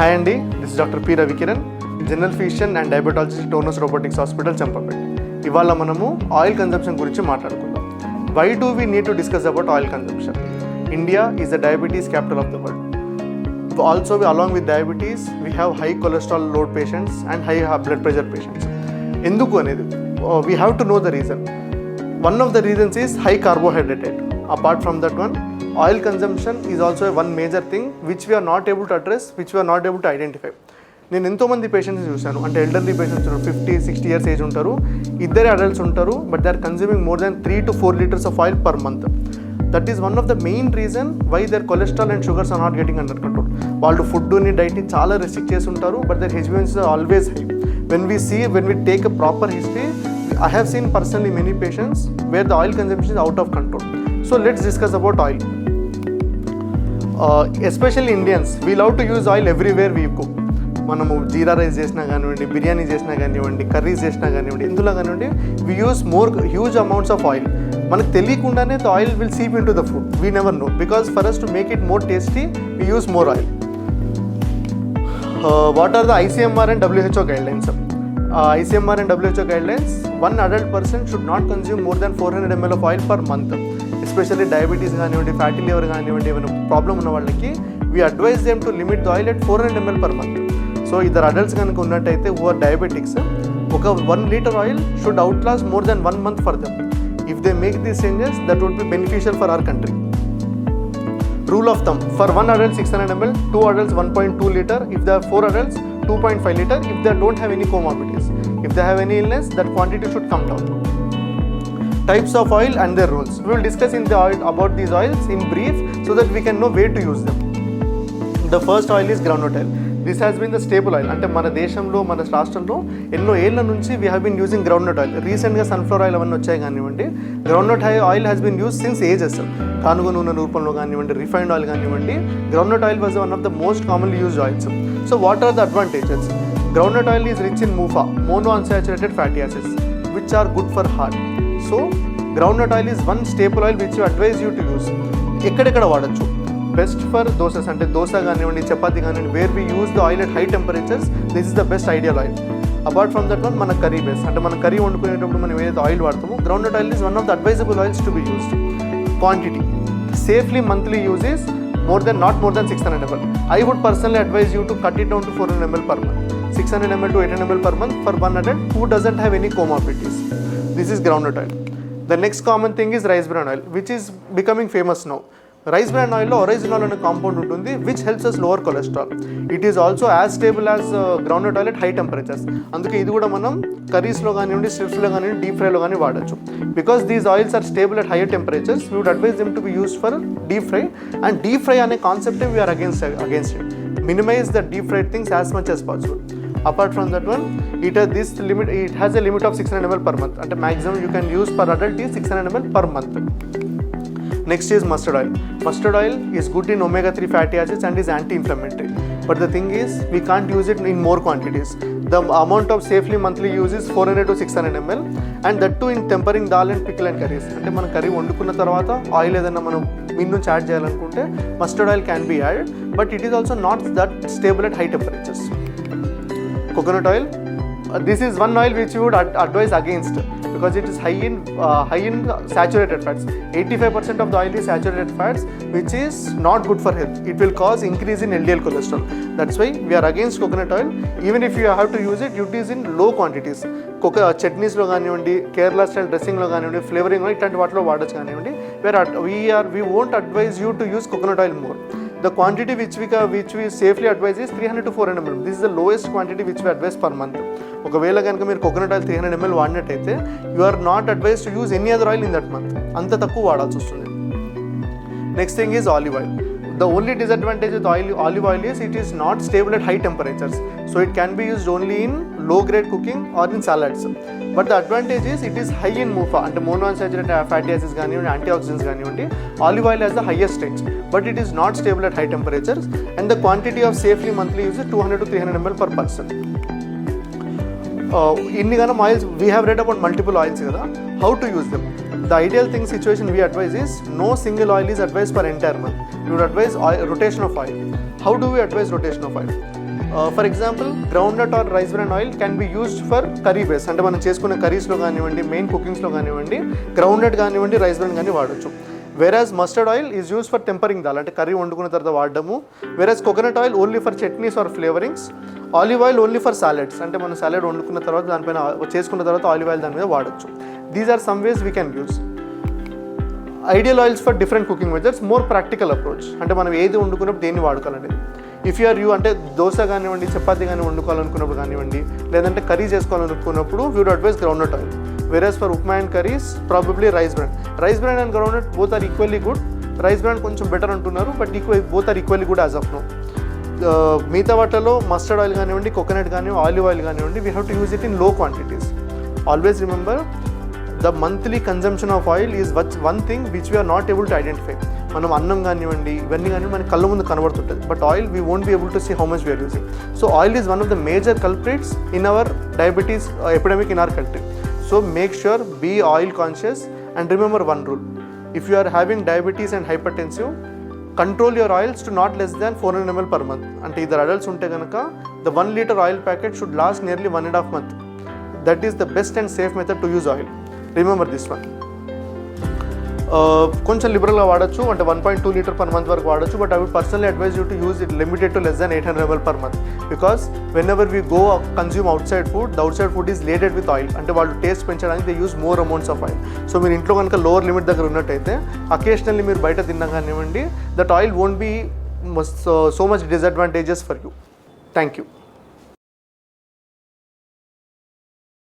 Hi Andy, this is Dr. P. Ravi Kiran, General Physician and Diabetologist at Onus Robotic Hospitals, Champapet. ఇవాళ మనము oil consumption గురించి మాట్లాడుకుందాం. Why do we need to discuss about oil consumption? India is the diabetes capital of the world. Also, along with diabetes, we have high cholesterol load patients and high blood pressure patients. ఎందుకు అనేది we have to know the reason. One of the reasons is high carbohydrate. Apart from that one, oil consumption is also one major thing which we are not able to address, which we are not able to identify. నేను ఎంతోమంది patients చూశాను, అంటే elderly patients 50-60 years age ఉంటారు, ఇద్దరే adults ఉంటారు, but they are consuming more than 3 to 4 liters of oil per month. That is one of the main reason why there cholesterol and sugars are not getting under control. వాళ్ళు ఫుడ్ని డైట్ని చాలా restrict చేసి ఉంటారు, but their HbA1cs are always high. When we take a proper history, I have seen personally many patients where the oil consumption is out of control. So let's discuss about oil. Especially Indians, we love to use oil everywhere we cook. మనము జీరా rice చేసినా కానివ్వండి, బిర్యానీ చేసినా కానివ్వండి, curries చేసినా కానివ్వండి, ఇందులో కానివ్వండి we use more huge amounts of oil. మనకు తెలియకుండానే the oil will seep into the food. We never know, because for us to make it more tasty, we use more oil. What are the ICMR and WHO guidelines? ICMR and WHO guidelines, one adult person should not consume more than 400 ml of oil per month. Especially diabetes కానివ్వండి, fatty liver కానివ్వండి, ఏమైనా problem ఉన్న వాళ్ళకి we advise them to limit the oil at 400 ml per month. So ఇద్దరు adults కనుక ఉన్నట్టయితే who are diabetics, ఒక 1 liter oil should outlast more than 1 month for them. If they make these changes, that would be beneficial for our country. Rule of thumb, for 1 adult 600 ml, 2 adults 1.2 liter, if there are 4 adults 2.5 liter, if they don't have any comorbidities. If they have any illness, that quantity should come down. Types of oil and their roles. We will discuss about these oils in brief so that we can know where to use them. The first oil is groundnut oil. This has been the staple oil. అంటే మన దేశంలో, మన రాష్ట్రంలో ఎన్నో ఏళ్ల నుంచి we have been using groundnut oil. రీసెంట్గా sunflower oil అవన్నీ వచ్చాయి కానివ్వండి, groundnut oil has been used since ages. కానుగ నూనె రూపంలో కానివ్వండి, రిఫైన్డ్ ఆయిల్ కానివ్వండి, groundnut oil was one of the most commonly used oils. So what are the advantages? Groundnut oil is rich in MUFA, monounsaturated fatty acids, which are good for heart. So groundnut oil is one staple oil which we advise you to use. ఎక్కడెక్కడ వాడచ్చు? Best for dosas, అంటే దోశ కానివ్వండి, చపాతీ కానివ్వండి, where we use the oil at high temperatures, this is the best ideal oil. Apart from that one, మన curry base, అంటే మన curry వండుకునేటప్పుడు మనం ఏదైతే ఆయిల్ వాడతామో, groundnut oil is one of the advisable oils to be used. Quantity, safely monthly use is not more than 600 ml. I would personally advise you to cut it down to 400 ml per month. 600 ml to 800 ml per month for one adult who doesn't have any comorbidities. This is groundnut oil. The next common thing is rice bran oil, which is becoming famous now. Rice bran ఆయిల్లో oryzanol అనే compound ఉంటుంది, which helps us lower cholesterol. It is also as stable as groundnut oil at high temperatures. అందుకే ఇది కూడా మనం కర్రీస్లో కానివ్వండి, స్ట్రిప్స్లో కానివ్వండి, deep ఫ్రైలో కానీ వాడచ్చు. Because these oils are stable at higher temperatures, we would advise them to be used for deep fry. And deep fry అనే కాన్సెప్టే we are against it. Minimize the deep fried things as much as possible. Apart from that one, it has a limit of 600 ml per month. And maximum you can use per adult is 600 ml per month. Next is mustard oil. Mustard oil is good in omega-3 fatty acids and is anti-inflammatory. But the thing is, we can't use it in more quantities. The amount of safely monthly use is 400 to 600 ml, and that too in tempering dal and pickle and curries. అంటే మనం curry వండుకున్న తర్వాత oil ఏదైనా మనం mean నుంచి add చేయాలనుకుంటే mustard oil can be added, but it is also not that stable at high temperatures. Coconut oil, this is one oil which you would advise against because it is high in saturated fats. 85% of the oil is saturated fats, which is not good for health. It will cause increase in LDL cholesterol. That's why we are against coconut oil. Even if you have to use it, use it in low quantities. చట్నీస్లో కానివ్వండి, Kerala style డ్రెస్సింగ్లో కానివ్వండి, flavouring ఇట్లాంటి వాటిలో వాడచ్చు కానివ్వండి. We won't advise you to use coconut oil more. The quantity which we safely advise is 300 to 400 ml. This is the lowest quantity which we advise per month. ఒకవేళ కనుక మీరు coconut oil 300 ml వాడినట్టయితే you are not advise to use any other oil in that month. అంత తక్కువ వాడాల్సి వస్తుంది. Next thing is olive oil. The only disadvantage with olive oil is it is not stable at high temperatures. So it can be used only in low grade cooking or in salads. But the advantage is it is high in MUFA, and monounsaturated fatty acids కానివ్వండి, antioxidants కానివ్వండి. Olive oil has the highest range, but it is not stable at high temperatures, and the quantity of safely monthly use is 200 to 300 ml per person. ఇన్ని గానం oils we have read about multiple oils కదా, how to use them. The ideal thing situation we advise is no single oil is advised per entire month. We would advise rotation of oil. How do we advise rotation of oil? For example ground nut or rice bran oil can be used for curry base, అంటే మనం చేసుకునే కర్రీస్లో కానివ్వండి, main కుకింగ్స్లో కానివ్వండి ground nut కానివ్వండి, rice bran కానీ వాడచ్చు. Whereas mustard oil is use for tempering dal, అంటే curry వండుకున్న తర్వాత వాడడము. Whereas coconut oil only for chutneys or flavourings. Olive oil only for salads, అంటే మనం సాలెడ్ వండుకున్న తర్వాత దానిపైన చేసుకున్న తర్వాత ఆలివ్ ఆయిల్ దాని మీద వాడచ్చు. These are some ways we can use. Ideal oils for different cooking methods, more practical approach, అంటే మనం ఏది వండుకున్నప్పుడు దేన్ని వాడుకోవాలనేది. ఇఫ్ యూ అంటే దోశ కానివ్వండి, చపాతీ కానీ వండుకోవాలనుకున్నప్పుడు కానివ్వండి, లేదంటే కర్రీ చేసుకోవాలనుకున్నప్పుడు we would advise groundnut oil. Whereas for upma and curries probably rice bran. Rice bran and groundnut both are equally good. Rice bran కొంచెం బెటర్ అంటున్నారు, but both are equally good as of now. మిగతా వాటిలో mustard oil కానివ్వండి, coconut కానివ్వండి, olive oil కానివ్వండి, we have to use it in low quantities. Always remember the monthly consumption of oil is one thing which we are not able to identify. మనం అన్నం కానివ్వండి ఇవన్నీ కానీ మన కళ్ళ ముందు కనబడుతుంటుంది, but oil we won't be able to see how much we are using. So oil is one of the major culprits in our diabetes epidemic in our country. So make sure be oil conscious and remember one rule. If you are having diabetes and hypertensive, control your oils to not less than 400 ml per month. అంటే ఇద్దరు adults ఉంటే కనుక the 1 liter oil packet should last nearly 1.5 months. That is the best and safe method to use oil. Remember this one. కొంచెం లిబరల్గా వాడచ్చు, అంటే 1.2 liter per month వరకు వాడచ్చు, but I would personally advise you to use it limited to less than 800 ml per month. Because whenever we go consume outside food, the outside food is laden with oil, అంటే వాళ్ళు taste పెంచడానికి they use more amounts of oil. So మీరు ఇంట్లో కనుక lower limit దగ్గర ఉన్నట్టయితే occasionally మీరు బయట తిన్నా కానివ్వండి, that oil won't be so much disadvantages for you. Thank you.